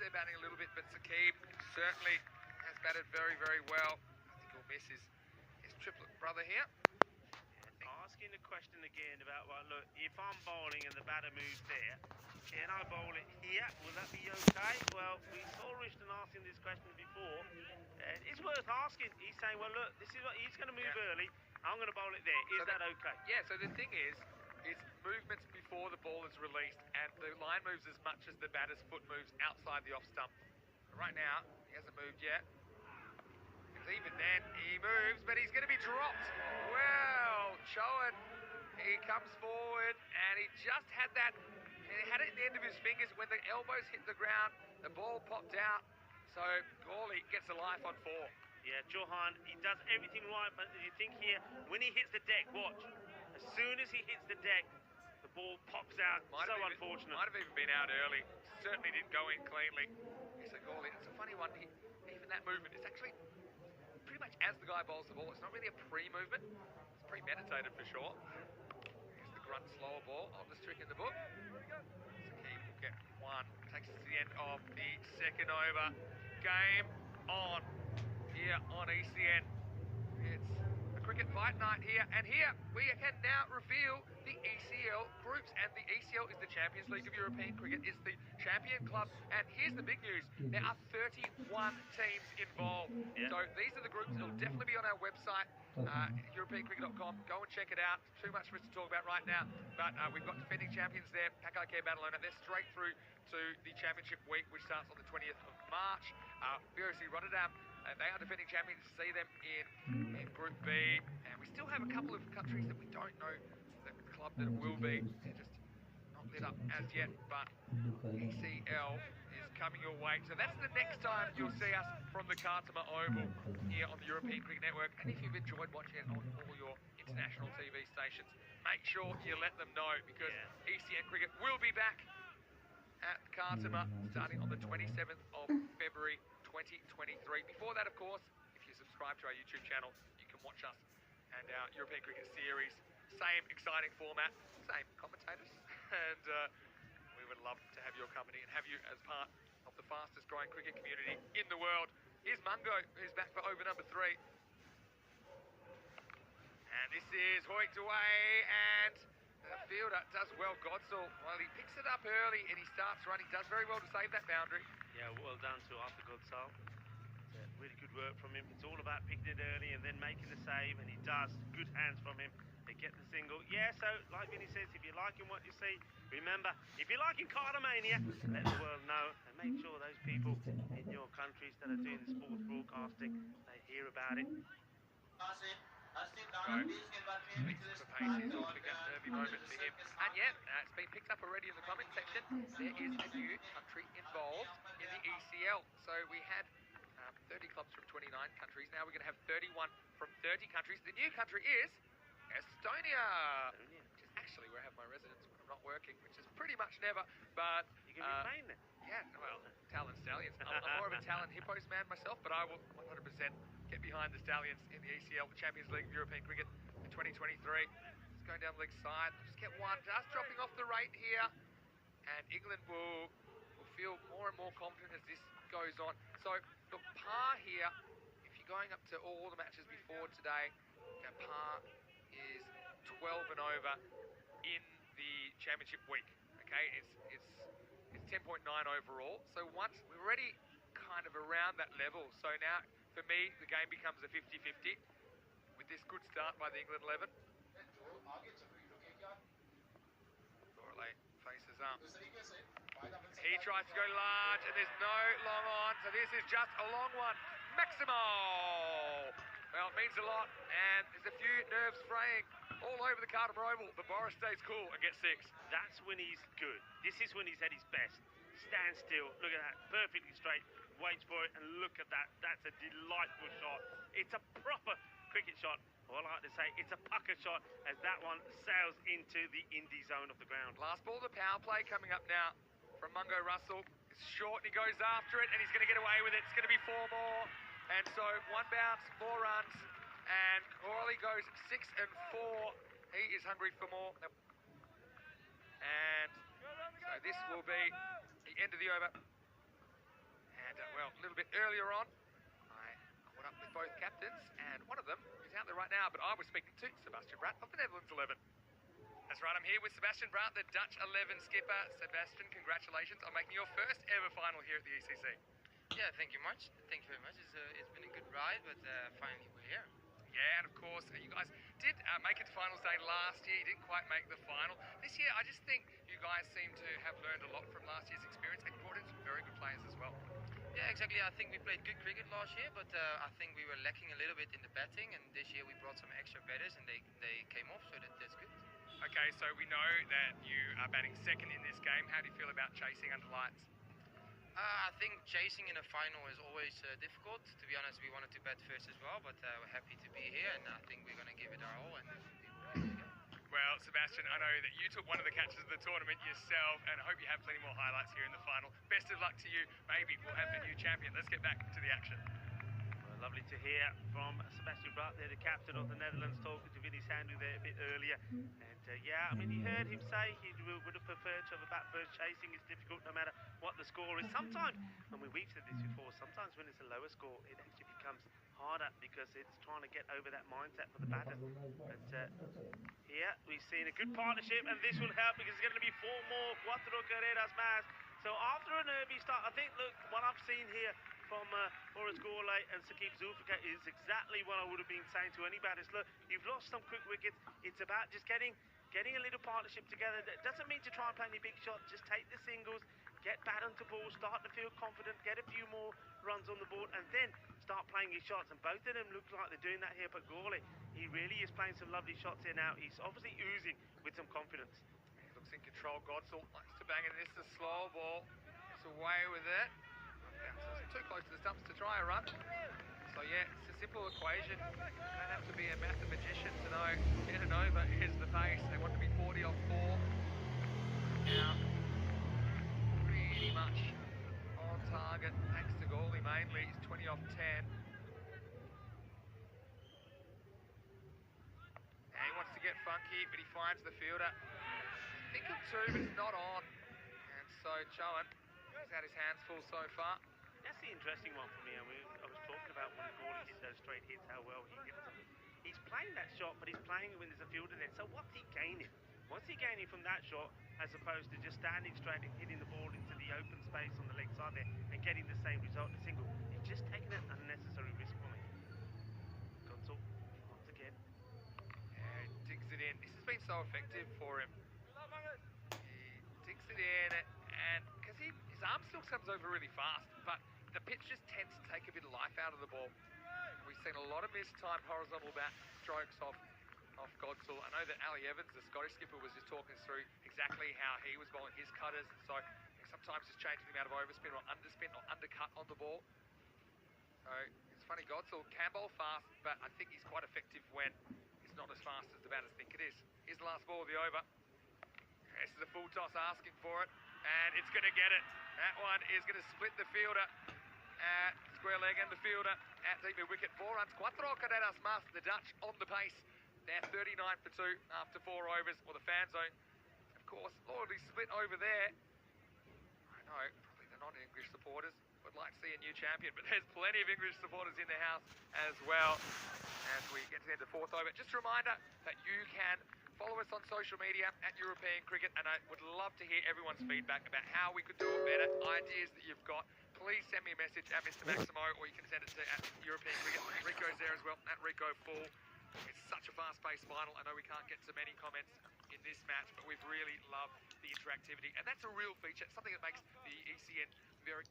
their batting a little bit, but Saqib certainly has batted very, very well. I think he'll miss his triplet brother here. Asking the question again about, well, look, if I'm bowling and the batter moves there, can I bowl it here? Will that be okay? Well, we saw Rishton asking this question before. It's worth asking. He's saying, well, look, this is what he's going to move early. I'm going to bowl it there. Is that okay? Yeah, so the thing is, it's movements before the ball is released, and the line moves as much as the batter's foot moves outside the off stump. Right now, he hasn't moved yet. Because even then, he moves, but he's going to be dropped. Well, Chowan, he comes forward, and he just had that, and he had it in the end of his fingers. When the elbows hit the ground, the ball popped out. So Gawley gets a life on 4. Yeah, Johan, he does everything right, but you think here, when he hits the deck, watch. As soon as he hits the deck, the ball pops out. Unfortunate. Might have even been out early. Certainly didn't go in cleanly. So Gawley, it's a funny one. Even that movement is actually pretty much as the guy bowls the ball. It's not really a pre-movement. It's premeditated for sure. Here's the grunt slower ball. Oldest trick in the book. Saqib will get 1. Takes us to the end of the second over. Game on here on ECN. It's a cricket fight night here, and here we can now reveal the ECL groups, and the ECL is the Champions League of European Cricket, is the champion club, and here's the big news, there are 31 teams involved. So these are the groups. It'll definitely be on our website, europeancricket.com. Go and check it out. Too much for us to talk about right now, but we've got defending champions there, Pakai Badalona. They're straight through to the championship week, which starts on the 20th of March. BOC Rotterdam, they are defending champions. See them in Group B, and we still have a couple of countries that we don't know the club that it will be. They're just not lit up as yet, but ECL is coming your way. So that's the next time you'll see us from the Khartoum Oval here on the European Cricket Network. And if you've enjoyed watching it on all your international TV stations, make sure you let them know, because ECN Cricket will be back at Khartoum starting on the 27th of February 2023. Before that, of course, if you subscribe to our YouTube channel, you can watch us and our European Cricket series. Same exciting format, same commentators, and we would love to have your company and have you as part of the fastest growing cricket community in the world. Here's Mungo, who's back for over number 3. And this is hoiked away, and the fielder does well, Godsall. Well, he picks it up early and he starts running, does very well to save that boundary. Yeah, well done to Arthur Godsall. Really good work from him. It's all about picking it early and then making the save, and he does. Good hands from him. They get the single. Yeah, so like Vinny says, if you're liking what you see, remember, if you're liking Cardomania, let the world know, and make sure those people in your countries that are doing the sports broadcasting, they hear about it. Nervy moment for him. And it's been picked up already in the comment section. There is a new country involved in the ECL. So we had 30 clubs from 29 countries. Now we're going to have 31 from 30 countries. The new country is Estonia, which is actually where I have my residence when I'm not working, which is pretty much never. But you can be playing there. Yeah, well, Talon Stallions. I'm more of a Talon Hippos man myself, but I will 100% get behind the Stallions in the ECL Champions League of European Cricket in 2023. It's going down the leg side. Just get one, just dropping off the rate here, and England will feel more and more confident as this goes on. So look, par here, if you're going up to all the matches before today, par is 12 and over in the championship week. Okay, it's 10.9 overall. So once we're already kind of around that level. So now for me the game becomes a 50-50 with this good start by the England 11. Borley faces up. He tries to go large, and there's no long on, so this is just a long one. Maximo! Well, it means a lot, and there's a few nerves fraying all over the Khartoum Oval, but Boris stays cool and gets 6. That's when he's good. This is when he's at his best. Stand still, look at that, perfectly straight, waits for it, and look at that. That's a delightful shot. It's a proper cricket shot. Or I like to say, it's a pucker shot as that one sails into the indie zone of the ground. Last ball of the power play coming up now from Mungo Russell. It's short and he goes after it, and he's going to get away with it. It's going to be 4 more. And so 1 bounce, 4 runs, and Corley goes 6 and 4. He is hungry for more. And so this will be the end of the over. And, well, a little bit earlier on, I caught up with both captains, and one of them is out there right now, but I was speaking to Sebastian Bratt of the Netherlands 11. That's right, I'm here with Sebastian Bratt, the Dutch 11 skipper. Sebastian, congratulations on making your first ever final here at the ECC. Yeah, thank you much. Thank you very much. It's been a good ride, but finally we're here. Yeah, and of course, you guys did make it to finals day last year. You didn't quite make the final. This year, I just think you guys seem to have learned a lot from last year's experience and brought in some very good players as well. Yeah, exactly. I think we played good cricket last year, but I think we were lacking a little bit in the batting, and this year we brought some extra batters, and they came off, so that's good. Okay, so we know that you are batting second in this game. How do you feel about chasing under lights? I think chasing in a final is always difficult. To be honest, we wanted to bat first as well, but we're happy to be here, and I think we're going to give it our all and be ready to go. Well, Sebastian, I know that you took one of the catches of the tournament yourself, and I hope you have plenty more highlights here in the final. Best of luck to you. Maybe we'll have a new champion. Let's get back to the action. Well, lovely to hear from Sebastian Bratt there, the captain of the Netherlands, talking to Vinny Sandu there a bit earlier. And yeah, I mean, you heard him say he would have preferred to have a bat first. Chasing is difficult no matter what the score is. Sometimes, and we've said this before, sometimes when it's a lower score, it actually becomes harder because it's trying to get over that mindset for the batter. But here we've seen a good partnership, and this will help because it's going to be 4 more cuatro carreras más. So after a nervy start, I think, look, what I've seen here from Boris Gourlay and Sakib Zulfikar is exactly what I would have been saying to any batters. Look, you've lost some quick wickets. It's about just getting a little partnership together. That doesn't mean to try and play any big shots. Just take the singles, get bat onto ball, start to feel confident, get a few more runs on the board, and then start playing his shots. And both of them look like they're doing that here. But Gourlay, he really is playing some lovely shots here now. He's obviously oozing with some confidence. He looks in control. Godsall likes to bang it. This is a slow ball. It's away with it. Too close to the stumps to try a run. So yeah, it's a simple equation. You don't have to be a mathematician to know get an over is the pace. They want to be 40 off 4. Now, pretty much on target. Thanks to Gourlay mainly. He's 20 off 10. And he wants to get funky, but he finds the fielder. Thinking 2, but it's not on. And so Chowan, he's had his hands full so far. That's the interesting one for me. I was talking about when Gourlay hit those straight hits, how well he hits them. He's playing that shot, but he's playing it when there's a fielder there. So what's he gaining? What's he gaining from that shot as opposed to just standing straight and hitting the ball into the open space on the leg side there and getting the same result, a single? He's just taking an unnecessary risk for me. Godsall, once again. Yeah, digs it in. This has been so effective for him. He digs it in, and because his arm still comes over really fast, but the pitch just tends to take a bit of life out of the ball. We've seen a lot of mistimed horizontal bat strokes off Godsall. I know that Ali Evans, the Scottish skipper, was just talking us through exactly how he was bowling his cutters. So sometimes just changing the amount of overspin or underspin or undercut on the ball. So it's funny, Godsall can bowl fast, but I think he's quite effective when it's not as fast as the batters think it is. Here's the last ball of the over. This is a full toss asking for it, and it's going to get it. That one is going to split the fielder at square leg and the fielder at deep mid wicket. 4 runs, cuatro carreras más. The Dutch on the pace. They're 39 for 2 after 4 overs. Well, the fan zone, of course, already split over there. I know, probably the non-English supporters would like to see a new champion, but there's plenty of English supporters in the house as well as we get to the end of 4th over. Just a reminder that you can follow us on social media at European Cricket, and I would love to hear everyone's feedback about how we could do it better, ideas that you've got. Please send me a message at Mr. Maximo, or you can send it to at European Cricket. Rico's there as well, at Rico Full. It's such a fast-paced final. I know we can't get to many comments in this match, but we've really loved the interactivity, and that's a real feature, something that makes the ECN very...